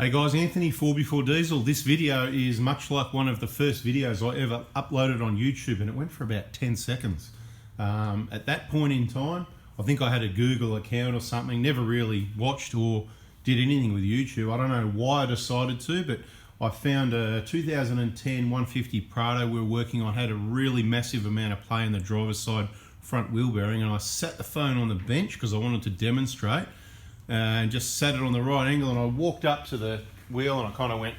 Hey guys, Anthony 4x4Diesel. This video is much like one of the first videos I ever uploaded on YouTube, and it went for about 10 seconds. At that point in time, I think I had a Google account or something, never really watched or did anything with YouTube. I don't know why I decided to, but I found a 2010 150 Prado we were working on, had a really massive amount of play in the driver's side front wheel bearing, and I sat the phone on the bench because I wanted to demonstrate. And just sat it on the right angle, and I walked up to the wheel and I kind of went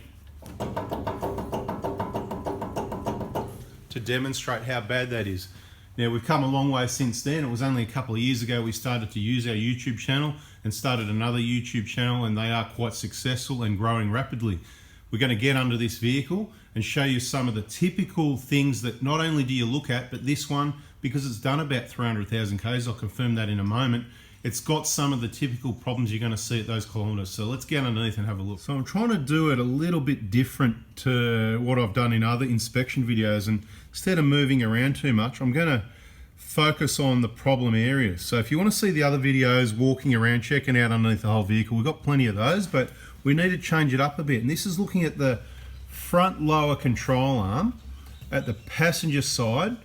to demonstrate how bad that is. Now we've come a long way since then. It was only a couple of years ago we started to use our YouTube channel and started another YouTube channel, and they are quite successful and growing rapidly. We're going to get under this vehicle and show you some of the typical things that not only do you look at, but this one, because it's done about 300,000 Ks, I'll confirm that in a moment, it's got some of the typical problems you're going to see at those kilometres. So let's get underneath and have a look. So I'm trying to do it a little bit different to what I've done in other inspection videos, and instead of moving around too much, I'm going to focus on the problem areas. So if you want to see the other videos walking around, checking out underneath the whole vehicle, we've got plenty of those, but we need to change it up a bit. And this is looking at the front lower control arm at the passenger side,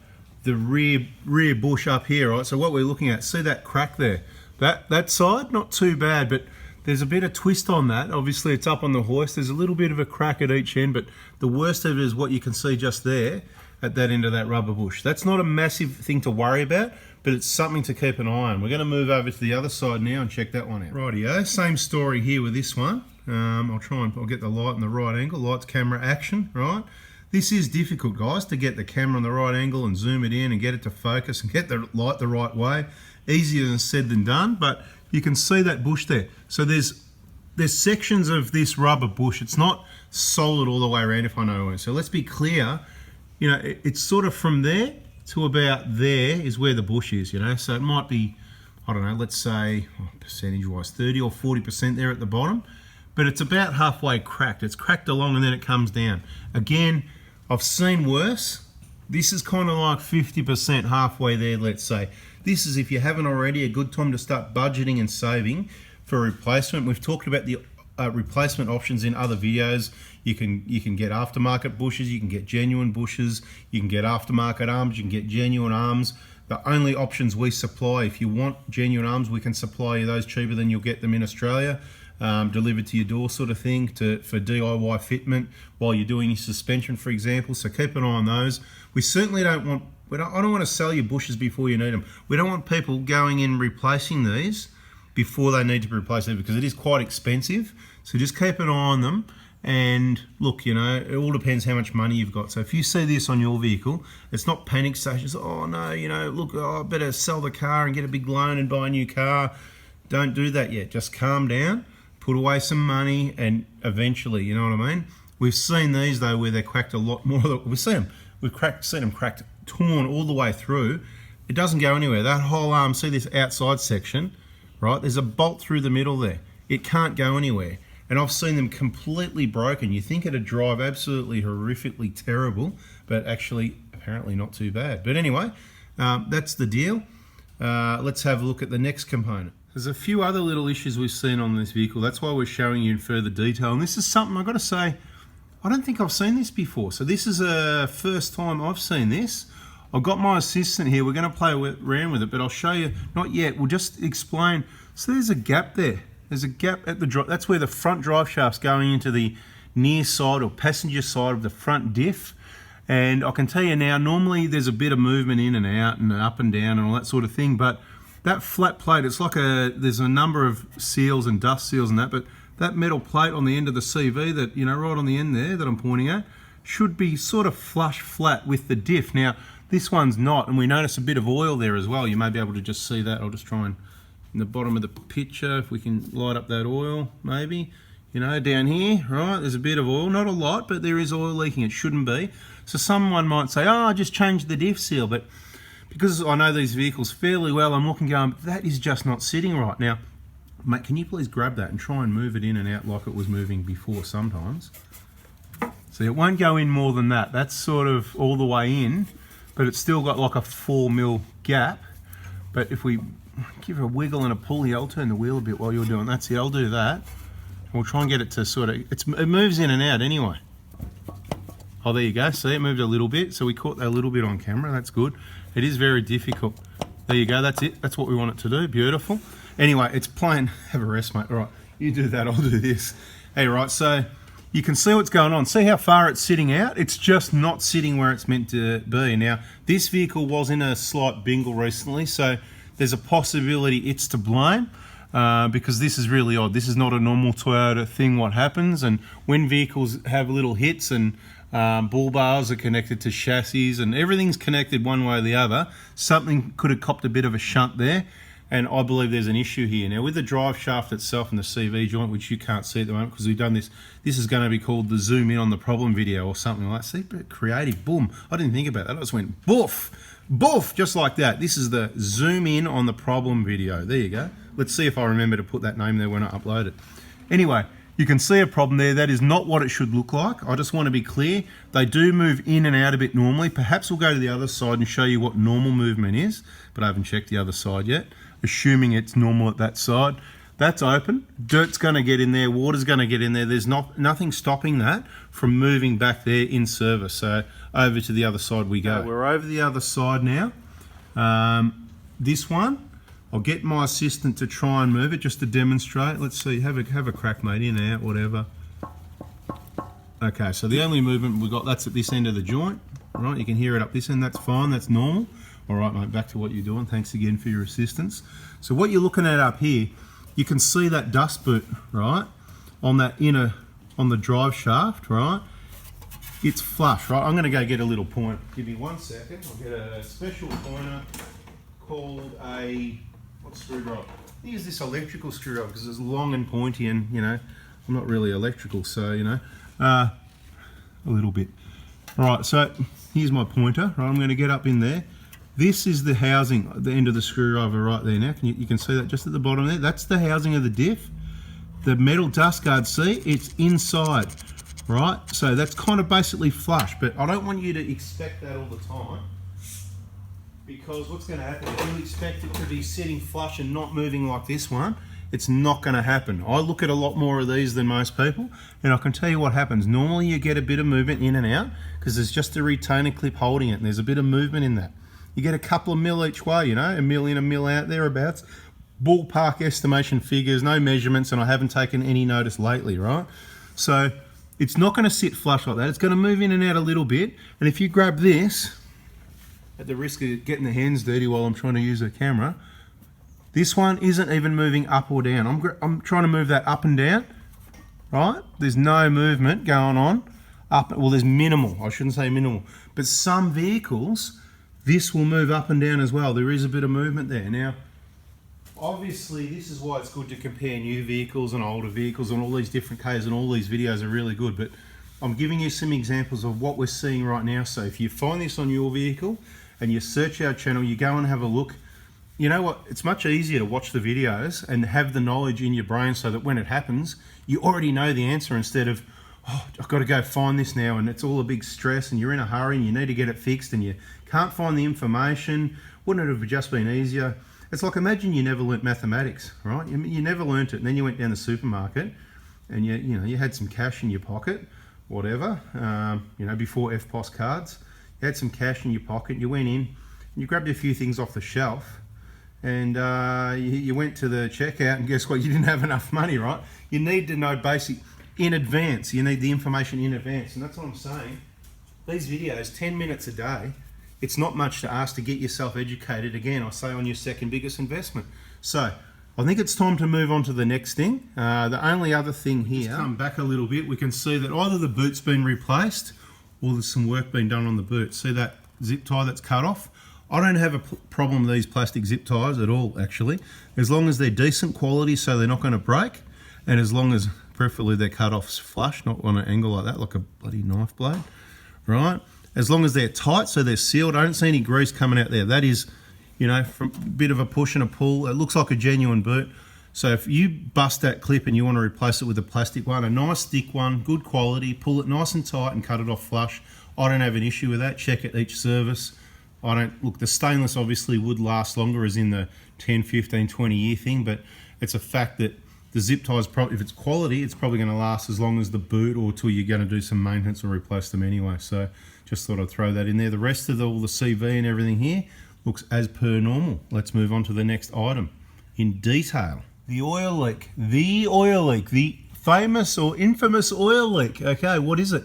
the rear bush up here, right? So what we're looking at, see that crack there? That side, not too bad, but there's a bit of twist on that. Obviously it's up on the hoist. There's a little bit of a crack at each end, but the worst of it is what you can see just there at that end of that rubber bush. That's not a massive thing to worry about, but it's something to keep an eye on. We're going to move over to the other side now and check that one out. Rightio, same story here with this one. I'll get the light in the right angle, lights, camera, action, right? This is difficult, guys, to get the camera on the right angle and zoom it in and get it to focus and get the light the right way. Easier said than done, but you can see that bush there. So there's sections of this rubber bush. It's not solid all the way around, if I know it. So let's be clear, you know, it's sort of from there to about there is where the bush is, you know. So it might be, I don't know, let's say percentage-wise 30 or 40% there at the bottom, but it's about halfway cracked. It's cracked along and then it comes down. Again, I've seen worse. This is kind of like 50% halfway there, let's say. This is, if you haven't already, a good time to start budgeting and saving for replacement. We've talked about the replacement options in other videos. You can get aftermarket bushes, you can get genuine bushes, you can get aftermarket arms, you can get genuine arms. The only options we supply, if you want genuine arms, we can supply you those cheaper than you'll get them in Australia. Delivered to your door sort of thing for DIY fitment while you're doing your suspension, for example. So keep an eye on those. We certainly don't want, I don't want to sell you bushes before you need them. We don't want people going in replacing these before they need to be replaced, because it is quite expensive. So just keep an eye on them. And look, you know, it all depends how much money you've got. So if you see this on your vehicle, it's not panic stations. Oh no, you know, look, I better sell the car and get a big loan and buy a new car. Don't do that yet. Just calm down, put away some money, and eventually, you know what I mean? We've seen these though where they're cracked a lot more. We've seen them. Seen them cracked, torn all the way through. It doesn't go anywhere. That whole arm, see this outside section, right? There's a bolt through the middle there. It can't go anywhere. And I've seen them completely broken. You think it'd drive absolutely horrifically terrible, but actually apparently not too bad. But anyway, that's the deal. Let's have a look at the next component. There's a few other little issues we've seen on this vehicle. That's why we're showing you in further detail. And this is something I've got to say, I don't think I've seen this before. So this is a first time I've seen this. I've got my assistant here. We're going to play around with it, but I'll show you, not yet. We'll just explain. So there's a gap there. There's a gap at the drive. That's where the front drive shaft's going into the near side or passenger side of the front diff. And I can tell you now, normally there's a bit of movement in and out and up and down and all that sort of thing, but that flat plate, it's like there's a number of seals and dust seals and that, but that metal plate on the end of the CV that, you know, right on the end there that I'm pointing at, should be sort of flush flat with the diff. Now, this one's not, and we notice a bit of oil there as well. You may be able to just see that. I'll just try and, in the bottom of the picture, if we can light up that oil, maybe. You know, down here, right, there's a bit of oil. Not a lot, but there is oil leaking. It shouldn't be. So someone might say, oh, I just changed the diff seal, but because I know these vehicles fairly well, I'm looking going, that is just not sitting right. Now, mate, can you please grab that and try and move it in and out like it was moving before sometimes? So it won't go in more than that. That's sort of all the way in, but it's still got like a 4mm gap. But if we give it a wiggle and a pull here, I'll turn the wheel a bit while you're doing that. See, I'll do that. We'll try and get it to sort of, it moves in and out anyway. Oh, there you go. See, it moved a little bit. So we caught that a little bit on camera. That's good. It is very difficult. There you go. That's it. That's what we want it to do. Beautiful. Anyway, it's plain. Have a rest, mate. All right. You do that. I'll do this. Hey, right. So you can see what's going on. See how far it's sitting out? It's just not sitting where it's meant to be. Now, this vehicle was in a slight bingle recently. So there's a possibility it's to blame. Because this is really odd. This is not a normal Toyota thing, what happens. And when vehicles have little hits and bull bars are connected to chassis and everything's connected one way or the other, something could have copped a bit of a shunt there. And I believe there's an issue here. Now with the drive shaft itself and the CV joint, which you can't see at the moment because we've done this, this is going to be called the zoom in on the problem video or something like that. See, but creative, boom. I didn't think about that. I just went boof, boof, just like that. This is the zoom in on the problem video. There you go. Let's see if I remember to put that name there when I upload it. Anyway, you can see a problem there. That is not what it should look like. I just want to be clear. They do move in and out a bit normally. Perhaps we'll go to the other side and show you what normal movement is, but I haven't checked the other side yet. Assuming it's normal at that side. That's open. Dirt's going to get in there. Water's going to get in there. There's nothing stopping that from moving back there in service. So over to the other side we go. We're over the other side now. This one, I'll get my assistant to try and move it just to demonstrate. Let's see, have a crack, mate, in, out, whatever. Okay, so the only movement we've got, that's at this end of the joint. All right, you can hear it up this end, that's fine, that's normal. All right, mate, back to what you're doing. Thanks again for your assistance. So what you're looking at up here, you can see that dust boot, right, on that inner, on the drive shaft, right? It's flush, right? I'm gonna go get a little point. Give me 1 second. I'll get a special pointer called a, what screwdriver? I use this electrical screwdriver because it's long and pointy and, you know, I'm not really electrical, so, you know, a little bit. All right, so here's my pointer, right? I'm gonna get up in there. This is the housing, the end of the screwdriver right there now. You can see that just at the bottom there. That's the housing of the diff. The metal dust guard, see, it's inside, right? So that's kind of basically flush, but I don't want you to expect that all the time because what's going to happen, if you expect it to be sitting flush and not moving like this one, it's not going to happen. I look at a lot more of these than most people, and I can tell you what happens. Normally you get a bit of movement in and out because there's just a retainer clip holding it, and there's a bit of movement in that. You get a couple of mil each way, you know, a mil in, a mil out, thereabouts. Ballpark estimation figures, no measurements, and I haven't taken any notice lately, right? So it's not going to sit flush like that. It's going to move in and out a little bit. And if you grab this, at the risk of getting the hands dirty while I'm trying to use the camera, this one isn't even moving up or down. I'm trying to move that up and down, right? There's no movement going on. Well, there's minimal. I shouldn't say minimal. But some vehicles, this will move up and down as well. There is a bit of movement there. Now, obviously, this is why it's good to compare new vehicles and older vehicles and all these different Ks, and all these videos are really good. But I'm giving you some examples of what we're seeing right now. So if you find this on your vehicle and you search our channel, you go and have a look. You know what? It's much easier to watch the videos and have the knowledge in your brain so that when it happens, you already know the answer instead of, oh, I've got to go find this now, and it's all a big stress and you're in a hurry and you need to get it fixed and you can't find the information. Wouldn't it have just been easier? It's like, imagine you never learnt mathematics, right? You never learnt it, and then you went down the supermarket and you had some cash in your pocket, whatever, before FPOS cards. You had some cash in your pocket, you went in and you grabbed a few things off the shelf, and you went to the checkout, and guess what? You didn't have enough money, right? You need to know basic in advance. You need the information in advance, and that's what I'm saying. These videos, 10 minutes a day, it's not much to ask to get yourself educated. Again, I say on your second biggest investment. So I think it's time to move on to the next thing. The only other thing here, just come back a little bit, we can see that either the boot's been replaced or there's some work being done on the boot. See that zip tie that's cut off? I don't have a problem with these plastic zip ties at all, actually, as long as they're decent quality so they're not going to break, and as long as preferably they're cut off flush, not on an angle like that, like a bloody knife blade, right? As long as they're tight, so they're sealed. I don't see any grease coming out there. That is, from a bit of a push and a pull. It looks like a genuine boot. So if you bust that clip and you want to replace it with a plastic one, a nice thick one, good quality, pull it nice and tight and cut it off flush. I don't have an issue with that. Check at each service. Look, the stainless obviously would last longer, as in the 10, 15, 20 year thing, but it's a fact that The zip ties, probably, if it's quality, it's probably going to last as long as the boot or till you're going to do some maintenance or replace them anyway. So just thought I'd throw that in there. The rest of all the CV and everything here looks as per normal. Let's move on to the next item in detail. The oil leak. The oil leak. The famous or infamous oil leak. Okay, what is it?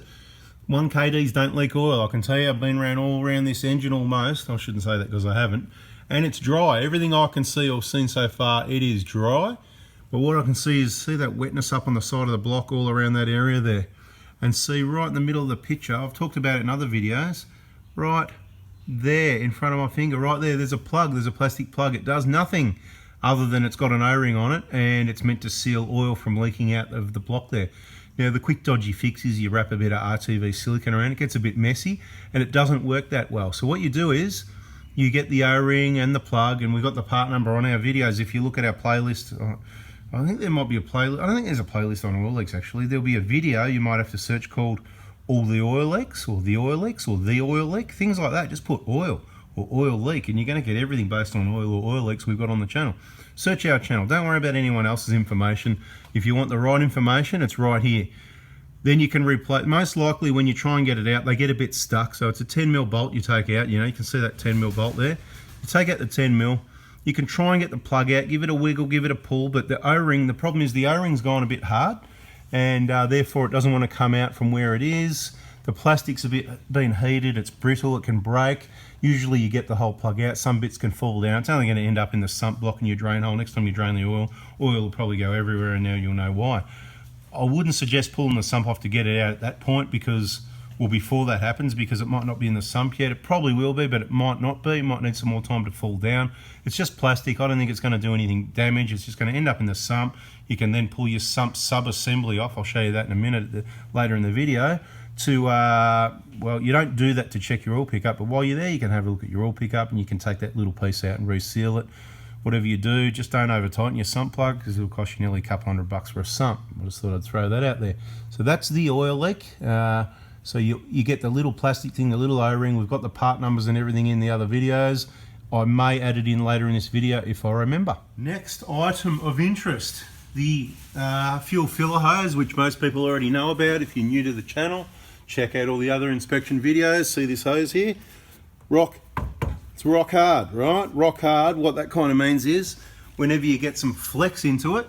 1KDs don't leak oil. I can tell you, I've been around all around this engine almost. I shouldn't say that because I haven't. And it's dry. Everything I can see or seen so far, it is dry. But what I can see is, see that wetness up on the side of the block all around that area there. And see right in the middle of the picture, I've talked about it in other videos, right there in front of my finger, right there's a plug, there's a plastic plug. It does nothing other than it's got an O-ring on it and it's meant to seal oil from leaking out of the block there. Now the quick dodgy fix is you wrap a bit of RTV silicone around, it gets a bit messy and it doesn't work that well. So what you do is, you get the O-ring and the plug, and we've got the part number on our videos. If you look at our playlist, I think there might be a playlist. I don't think there's a playlist on oil leaks actually. There'll be a video you might have to search called All the Oil Leaks, or The Oil Leaks, or The Oil Leak, things like that. Just put oil or oil leak and you're going to get everything based on oil or oil leaks we've got on the channel. Search our channel. Don't worry about anyone else's information. If you want the right information, it's right here. Then you can replace, most likely when you try and get it out, they get a bit stuck. So it's a 10mm bolt you take out, you can see that 10mm bolt there. You take out the 10mm, you can try and get the plug out, give it a wiggle, give it a pull, but the O-ring, the problem is the O-ring's gone a bit hard and therefore it doesn't want to come out from where it is. The plastic's been heated, it's brittle, it can break. Usually you get the whole plug out, some bits can fall down. It's only going to end up in the sump block in your drain hole. Next time you drain the oil will probably go everywhere and now you'll know why. I wouldn't suggest pulling the sump off to get it out at that point because, well, before that happens, because it might not be in the sump yet. It probably will be, but it might not be. It might need some more time to fall down. It's just plastic. I don't think it's going to do anything damage. It's just going to end up in the sump. You can then pull your sump sub-assembly off. I'll show you that in a minute later in the video. Well, you don't do that to check your oil pickup, but while you're there, you can have a look at your oil pickup and you can take that little piece out and reseal it. Whatever you do, just don't over tighten your sump plug because it'll cost you nearly a couple $100 for a sump. I just thought I'd throw that out there. So that's the oil leak. So you get the little plastic thing, the little O-ring. We've got the part numbers and everything in the other videos. I may add it in later in this video if I remember. Next item of interest, the fuel filler hose, which most people already know about. If you're new to the channel, check out all the other inspection videos. See this hose here? It's rock hard, right? Rock hard. What that kind of means is whenever you get some flex into it,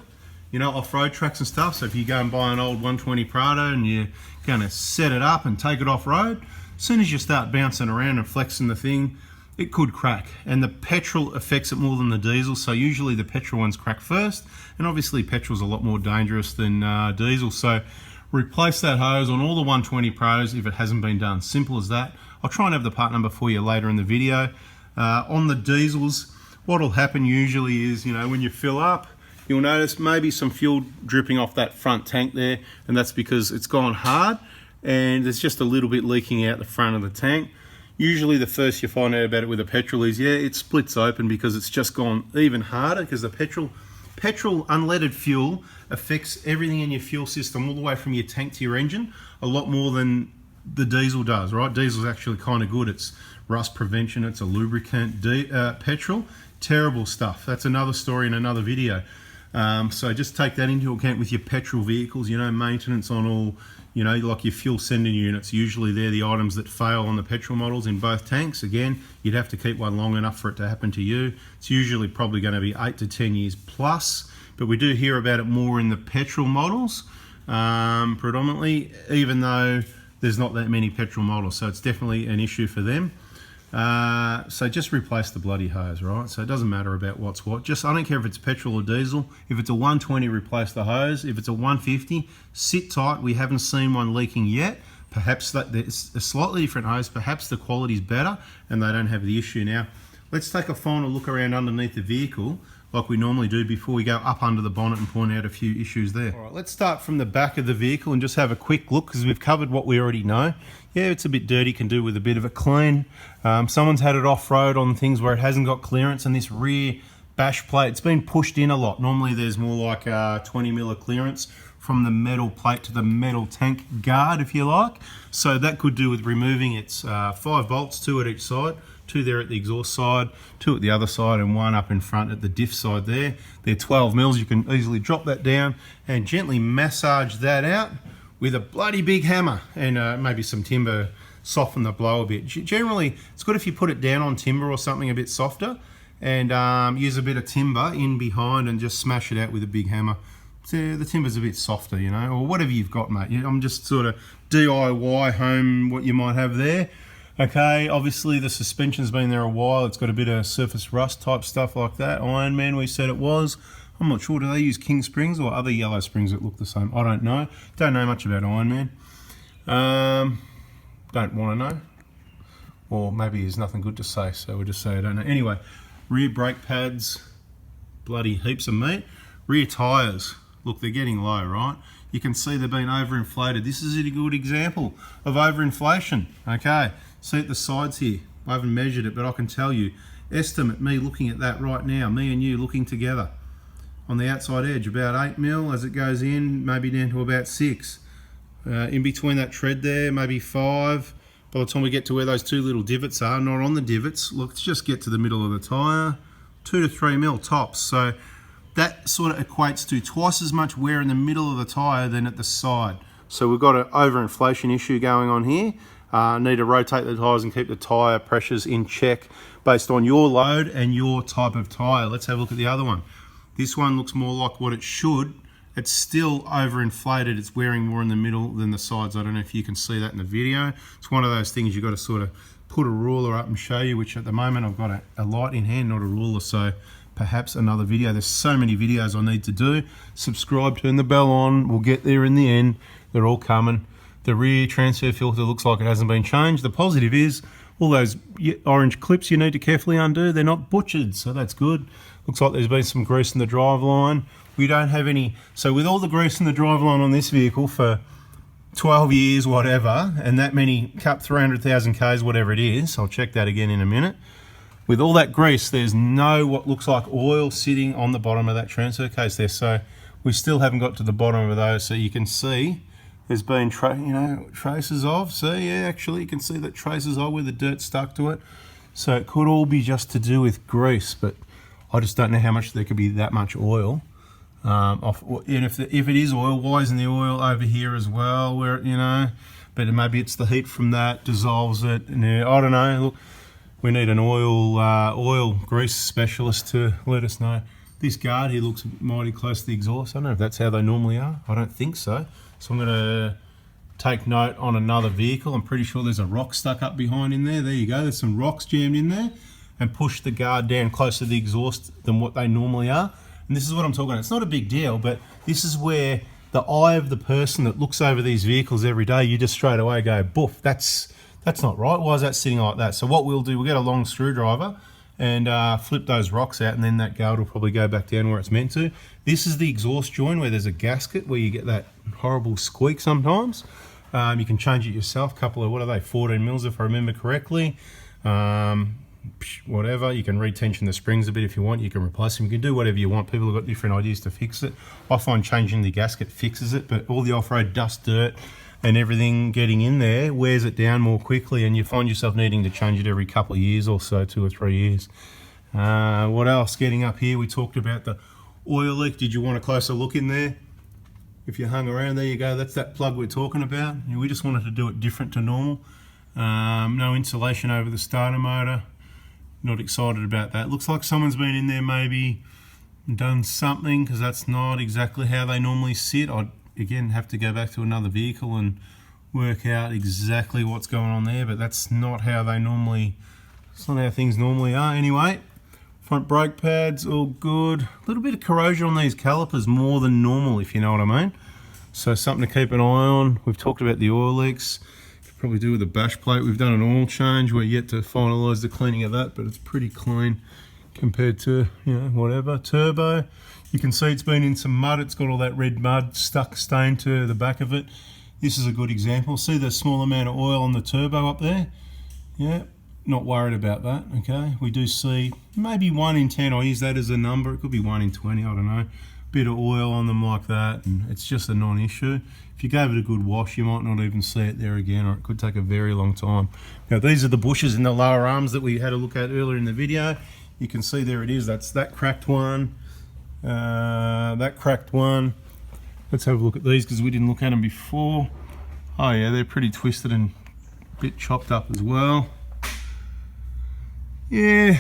off-road tracks and stuff. So if you go and buy an old 120 Prado and you're going to set it up and take it off-road, as soon as you start bouncing around and flexing the thing, it could crack. And the petrol affects it more than the diesel. So usually the petrol ones crack first. And obviously petrol's a lot more dangerous than diesel. So replace that hose on all the 120 Pros if it hasn't been done. Simple as that. I'll try and have the part number for you later in the video. On the diesels, what will happen usually is, when you fill up, you'll notice maybe some fuel dripping off that front tank there, and that's because it's gone hard and there's just a little bit leaking out the front of the tank. Usually the first you find out about it with a petrol is, it splits open because it's just gone even harder because the petrol unleaded fuel affects everything in your fuel system all the way from your tank to your engine a lot more than the diesel does, right? Diesel's actually kind of good. It's rust prevention, it's a lubricant. Petrol, terrible stuff. That's another story in another video. So just take that into account with your petrol vehicles, maintenance on all, like your fuel sending units. Usually they're the items that fail on the petrol models in both tanks. Again, you'd have to keep one long enough for it to happen to you. It's usually probably going to be 8 to 10 years plus, but we do hear about it more in the petrol models, predominantly, even though there's not that many petrol models, so it's definitely an issue for them. So just replace the bloody hose, right? So it doesn't matter about what's what. I don't care if it's petrol or diesel. If it's a 120, replace the hose. If it's a 150, sit tight. We haven't seen one leaking yet. Perhaps it's a slightly different hose. Perhaps the quality's better and they don't have the issue. Now, let's take a final look around underneath the vehicle like we normally do before we go up under the bonnet and point out a few issues there. All right, let's start from the back of the vehicle and just have a quick look because we've covered what we already know. Yeah, it's a bit dirty, can do with a bit of a clean. Someone's had it off-road on things where it hasn't got clearance, and this rear bash plate, it's been pushed in a lot. Normally there's more like 20mm clearance from the metal plate to the metal tank guard, if you like. So that could do with removing its 5 bolts, 2 at each side, two there at the exhaust side, two at the other side, and one up in front at the diff side there. They're 12 mils. You can easily drop that down and gently massage that out with a bloody big hammer, and maybe some timber, soften the blow a bit. Generally, it's good if you put it down on timber or something a bit softer, and use a bit of timber in behind and just smash it out with a big hammer. So the timber's a bit softer, you know, or whatever you've got, mate. I'm just sort of DIY home what you might have there. Okay, obviously the suspension's been there a while. It's got a bit of surface rust type stuff like that. Ironman, we said it was. I'm not sure, do they use King springs or other yellow springs that look the same? I don't know. Don't know much about Ironman. Don't want to know. Or maybe there's nothing good to say, so we'll just say I don't know. Anyway, rear brake pads, bloody heaps of meat. Rear tyres. Look, they're getting low, right? You can see they've been overinflated. This is a good example of overinflation. Okay, see at the sides here. I haven't measured it, but I can tell you, estimate me looking at that right now, me and you looking together. On the outside edge, about 8 mil as it goes in, maybe down to about 6. In between that tread there, maybe 5. By the time we get to where those two little divots are, not on the divots, look, let's just get to the middle of the tyre, 2 to 3 mil tops. So that sort of equates to twice as much wear in the middle of the tyre than at the side. So we've got an overinflation issue going on here. Need to rotate the tyres and keep the tyre pressures in check based on your load and your type of tyre. Let's have a look at the other one. This one looks more like what it should. It's still overinflated. It's wearing more in the middle than the sides. I don't know if you can see that in the video. It's one of those things you've got to sort of put a ruler up and show you, which at the moment I've got a light in hand, not a ruler, so perhaps another video. There's so many videos I need to do. Subscribe, turn the bell on. We'll get there in the end. They're all coming. The rear transfer filter looks like it hasn't been changed. The positive is all those orange clips you need to carefully undo, they're not butchered, so that's good. Looks like there's been some grease in the driveline. We don't have any, so with all the grease in the driveline on this vehicle for 12 years, whatever, and that many, cut 300,000 Ks, whatever it is, I'll check that again in a minute. With all that grease, there's no what looks like oil sitting on the bottom of that transfer case there, so we still haven't got to the bottom of those. So you can see there's been traces of, see, yeah, actually you can see that traces of where the dirt stuck to it. So it could all be just to do with grease, but I just don't know how much there could be that much oil. And if it is oil, why isn't the oil over here as well? Where, you know, but maybe it's the heat from that dissolves it. And I don't know. Look, we need an oil grease specialist to let us know. This guard here looks mighty close to the exhaust. I don't know if that's how they normally are. I don't think so. So I'm going to take note on another vehicle. I'm pretty sure there's a rock stuck up behind in there. There you go. There's some rocks jammed in there, and push the guard down closer to the exhaust than what they normally are. And this is what I'm talking about. It's not a big deal, but this is where the eye of the person that looks over these vehicles every day, you just straight away go, boof, that's not right. Why is that sitting like that? So what we'll do, we'll get a long screwdriver and flip those rocks out, and then that guard will probably go back down where it's meant to. This is the exhaust joint where there's a gasket where you get that horrible squeak sometimes. You can change it yourself. Couple of, what are they, 14 mils if I remember correctly. Whatever, you can retension the springs a bit if you want. You can replace them. You can do whatever you want. People have got different ideas to fix it. I find changing the gasket fixes it, but all the off-road dust, dirt and everything getting in there wears it down more quickly, and you find yourself needing to change it every couple of years or so, 2 or 3 years. What else? Getting up here, we talked about the oil leak. Did you want a closer look in there? If you hung around, there you go. That's that plug we're talking about. We just wanted to do it different to normal. No insulation over the starter motor. Not excited about that. Looks like someone's been in there, maybe done something, because that's not exactly how they normally sit. I'd again have to go back to another vehicle and work out exactly what's going on there, but that's not how they normally, it's not how things normally are. Anyway, front brake pads all good. A little bit of corrosion on these calipers, more than normal, if you know what I mean. So something to keep an eye on. We've talked about the oil leaks. Probably do with the bash plate. We've done an oil change. We're yet to finalise the cleaning of that, but it's pretty clean compared to, you know, whatever. Turbo, you can see it's been in some mud. It's got all that red mud stuck, stained to the back of it. This is a good example. See the small amount of oil on the turbo up there? Yeah, not worried about that, okay? We do see maybe 1 in 10. I'll use that as a number. It could be 1 in 20, I don't know. bit of oil on them like that, and it's just a non-issue. If you gave it a good wash, you might not even see it there again, or it could take a very long time. Now, these are the bushes in the lower arms that we had a look at earlier in the video. You can see there it is. That's that cracked one, that cracked one. Let's have a look at these because we didn't look at them before. Oh yeah, they're pretty twisted and a bit chopped up as well. Yeah.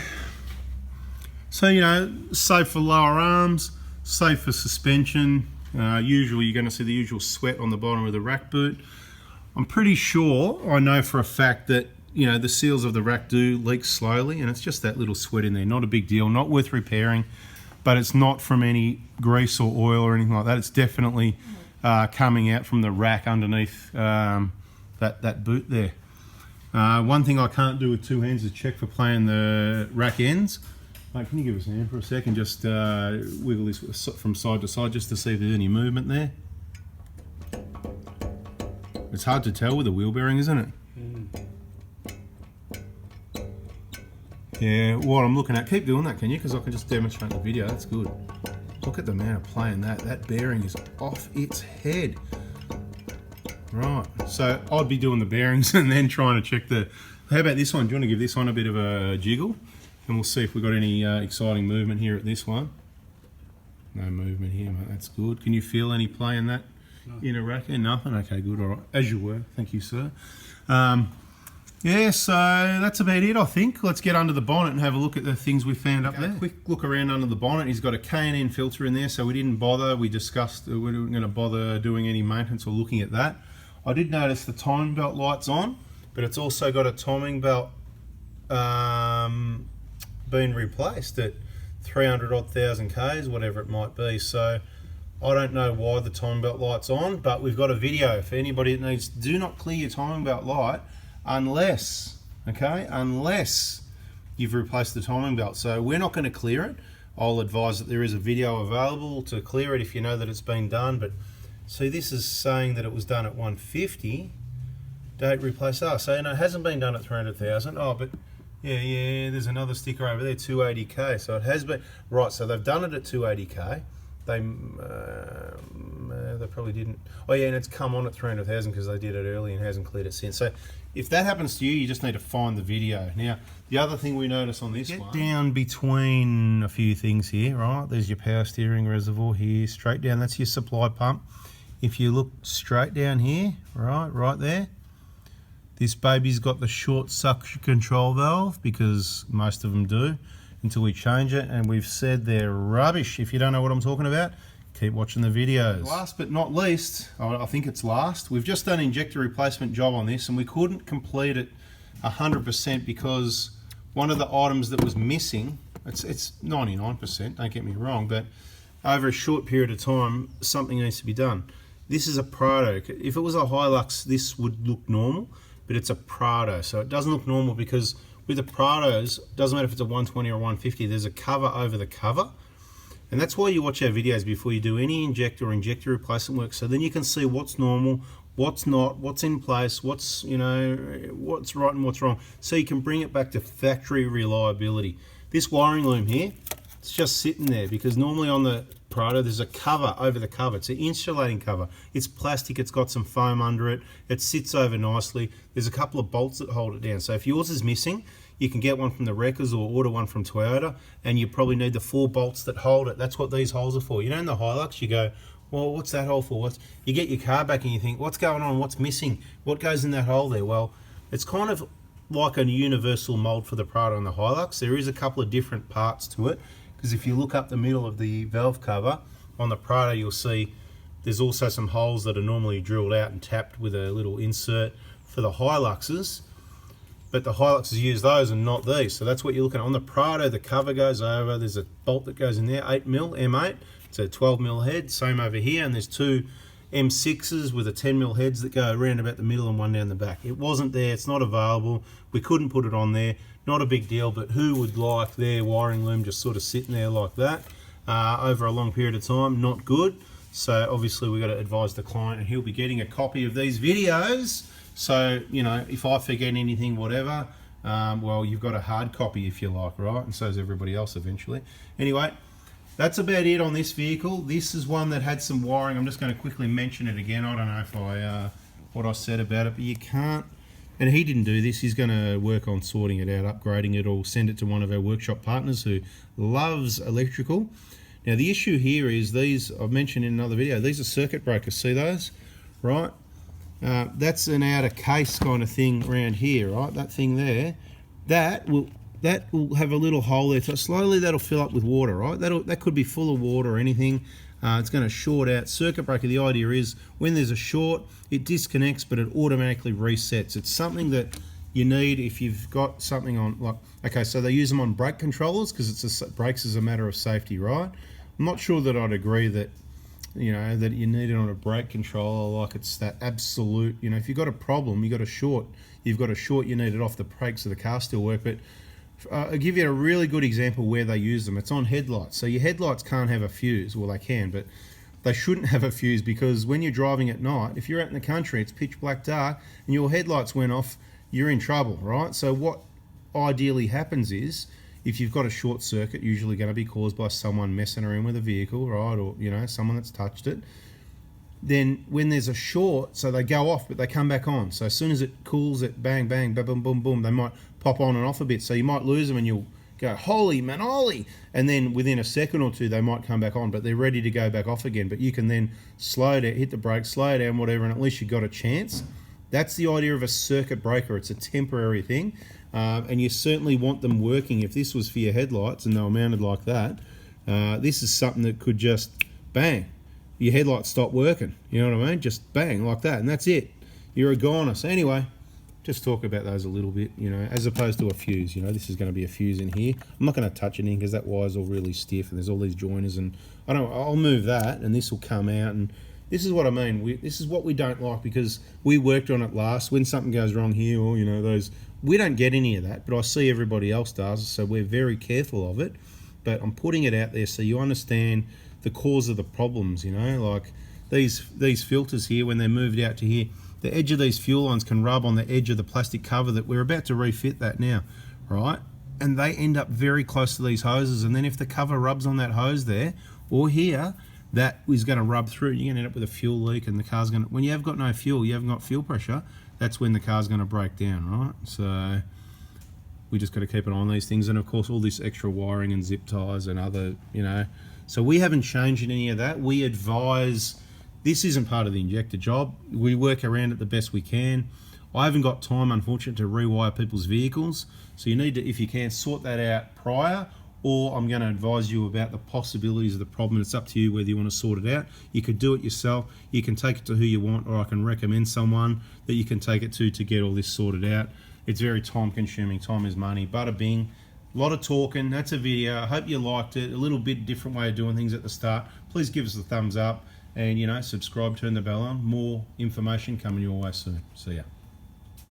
So, you know, safe for lower arms, safe for suspension. Usually you're going to see the usual sweat on the bottom of the rack boot. I'm pretty sure, I know for a fact that, you know, the seals of the rack do leak slowly, and it's just that little sweat in there. Not a big deal, not worth repairing, but it's not from any grease or oil or anything like that. It's definitely coming out from the rack underneath that boot there. One thing I can't do with two hands is check for playing the rack ends. Mate, can you give us a hand for a second? Just wiggle this from side to side just to see if there's any movement there. It's hard to tell with a wheel bearing, isn't it? Yeah, what I'm looking at, keep doing that, can you? Because I can just demonstrate the video, that's good. Look at the amount of play in that. That bearing is off its head. Right, so I'd be doing the bearings and then trying to check the... How about this one? Do you want to give this one a bit of a jiggle? And we'll see if we've got any exciting movement here at this one. No movement here, mate. That's good. Can you feel any play in that inner rack? Nothing? Okay, good. All right. As you were. Thank you, sir. Yeah, so that's about it, I think. Let's get under the bonnet and have a look at the things we found up there. Quick look around under the bonnet. He's got a K&N filter in there, so we didn't bother. We discussed we weren't going to bother doing any maintenance or looking at that. I did notice the timing belt light's on, but it's also got a timing belt been replaced at 300 odd thousand Ks, whatever it might be. So I don't know why the timing belt light's on, but we've got a video for anybody that needs. Do not clear your timing belt light unless, okay, unless you've replaced the timing belt. So we're not going to clear it. I'll advise that there is a video available to clear it if you know that it's been done. But see, this is saying that it was done at 150. Date replace. Oh, so no, it hasn't been done at 300,000. Oh, but yeah, there's another sticker over there, 280k. So it has been, right, so they've done it at 280k. They probably didn't. Oh yeah, and it's come on at 300,000 because they did it early and hasn't cleared it since. So if that happens to you, you just need to find the video. Now, the other thing we notice on this one, down between a few things here, right? There's your power steering reservoir here, straight down, that's your supply pump. If you look straight down here, right there, this baby's got the short suction control valve, because most of them do, until we change it, and we've said they're rubbish. If you don't know what I'm talking about, keep watching the videos. Last but not least, I think it's last, we've just done an injector replacement job on this, and we couldn't complete it 100% because one of the items that was missing, it's 99%, don't get me wrong, but over a short period of time, something needs to be done. This is a Prado. If it was a Hilux, this would look normal, but it's a Prado, so it doesn't look normal because with the Prados, doesn't matter if it's a 120 or 150, there's a cover over the cover. And that's why you watch our videos before you do any injector or injector replacement work, so then you can see what's normal, what's not, what's in place, what's, you know, what's right and what's wrong, so you can bring it back to factory reliability. This wiring loom here, it's just sitting there because normally on the Prado there's a cover over the cover. It's an insulating cover. It's plastic, it's got some foam under it, it sits over nicely. There's a couple of bolts that hold it down. So if yours is missing, you can get one from the wreckers or order one from Toyota, and you probably need the 4 bolts that hold it. That's what these holes are for. You know, in the Hilux you go, well, what's that hole for? You get your car back and you think, what's going on, what's missing, what goes in that hole there? Well, it's kind of like a universal mold for the Prado and the Hilux. There is a couple of different parts to it, because if you look up the middle of the valve cover on the Prado, you'll see there's also some holes that are normally drilled out and tapped with a little insert for the Hiluxes, but the Hiluxes use those and not these. So that's what you're looking at. On the Prado, the cover goes over, there's a bolt that goes in there, 8mm, M8, it's a 12mm head, same over here, and there's 2 M6s with a 10mm heads that go around about the middle and one down the back. It wasn't there, it's not available, we couldn't put it on there. Not a big deal, but who would like their wiring loom just sort of sitting there like that over a long period of time? Not good. So obviously we've got to advise the client, and he'll be getting a copy of these videos. So, you know, if I forget anything, whatever, well, you've got a hard copy if you like, right? And so does everybody else eventually. Anyway, that's about it on this vehicle. This is one that had some wiring. I'm just going to quickly mention it again. I don't know if I what I said about it, but you can't. And he didn't do this. He's going to work on sorting it out, upgrading it, or send it to one of our workshop partners who loves electrical. Now the issue here is these, I've mentioned in another video, these are circuit breakers. See those? Right? That's an outer case kind of thing around here, right? That thing there, that will have a little hole there. So slowly that'll fill up with water, right? That could be full of water or anything. It's going to short out. Circuit breaker, the idea is when there's a short, it disconnects, but it automatically resets. It's something that you need if you've got something on, like, okay, so they use them on brake controllers because brakes is a matter of safety, right? I'm not sure that I'd agree that, you know, that you need it on a brake controller, like it's that absolute, you know, if you've got a problem, you've got a short, you need it off the brake so the car still work. But I'll give you a really good example where they use them. It's on headlights. So your headlights can't have a fuse. Well, they can, but they shouldn't have a fuse, because when you're driving at night, if you're out in the country, it's pitch black dark, and your headlights went off, you're in trouble, right? So what ideally happens is, if you've got a short circuit, usually going to be caused by someone messing around with a vehicle, right, or, you know, someone that's touched it, then when there's a short, so they go off, but they come back on. So as soon as it cools, it bang, bang, boom, boom, boom, they might pop on and off a bit. So you might lose them and you'll go, holy manoli, and then within a second or two, they might come back on, but they're ready to go back off again. But you can then slow down, hit the brakes, slow down, whatever, and at least you've got a chance. That's the idea of a circuit breaker. It's a temporary thing, and you certainly want them working. If this was for your headlights and they were mounted like that, this is something that could just bang, your headlights stop working, you know what I mean? Just bang like that, and that's it. You're a goner. So anyway, just talk about those a little bit, you know, as opposed to a fuse. You know, this is going to be a fuse in here. I'm not going to touch anything because that wire's all really stiff and there's all these joiners, and I'll move that and this will come out. And this is what I mean. This is what we don't like, because we worked on it last. When something goes wrong here, or, you know, we don't get any of that, but I see everybody else does, so we're very careful of it. But I'm putting it out there so you understand the cause of the problems, you know, like these filters here, when they're moved out to here, the edge of these fuel lines can rub on the edge of the plastic cover that we're about to refit that now, right? And they end up very close to these hoses, and then if the cover rubs on that hose there or here, that is going to rub through. You're going to end up with a fuel leak, and the car's going to, when you have got no fuel, you haven't got fuel pressure, that's when the car's going to break down, right? So we just got to keep an eye on these things. And of course, all this extra wiring and zip ties and other, you know, so we haven't changed any of that. We advise, this isn't part of the injector job. We work around it the best we can. I haven't got time, unfortunately, to rewire people's vehicles. So you need to, if you can, sort that out prior, or I'm going to advise you about the possibilities of the problem. It's up to you whether you want to sort it out. You could do it yourself. You can take it to who you want, or I can recommend someone that you can take it to get all this sorted out. It's very time consuming. Time is money. Bada bing. A lot of talking. That's a video. I hope you liked it. A little bit different way of doing things at the start. Please give us a thumbs up, and, you know, subscribe, turn the bell on. More information coming your way soon. See ya.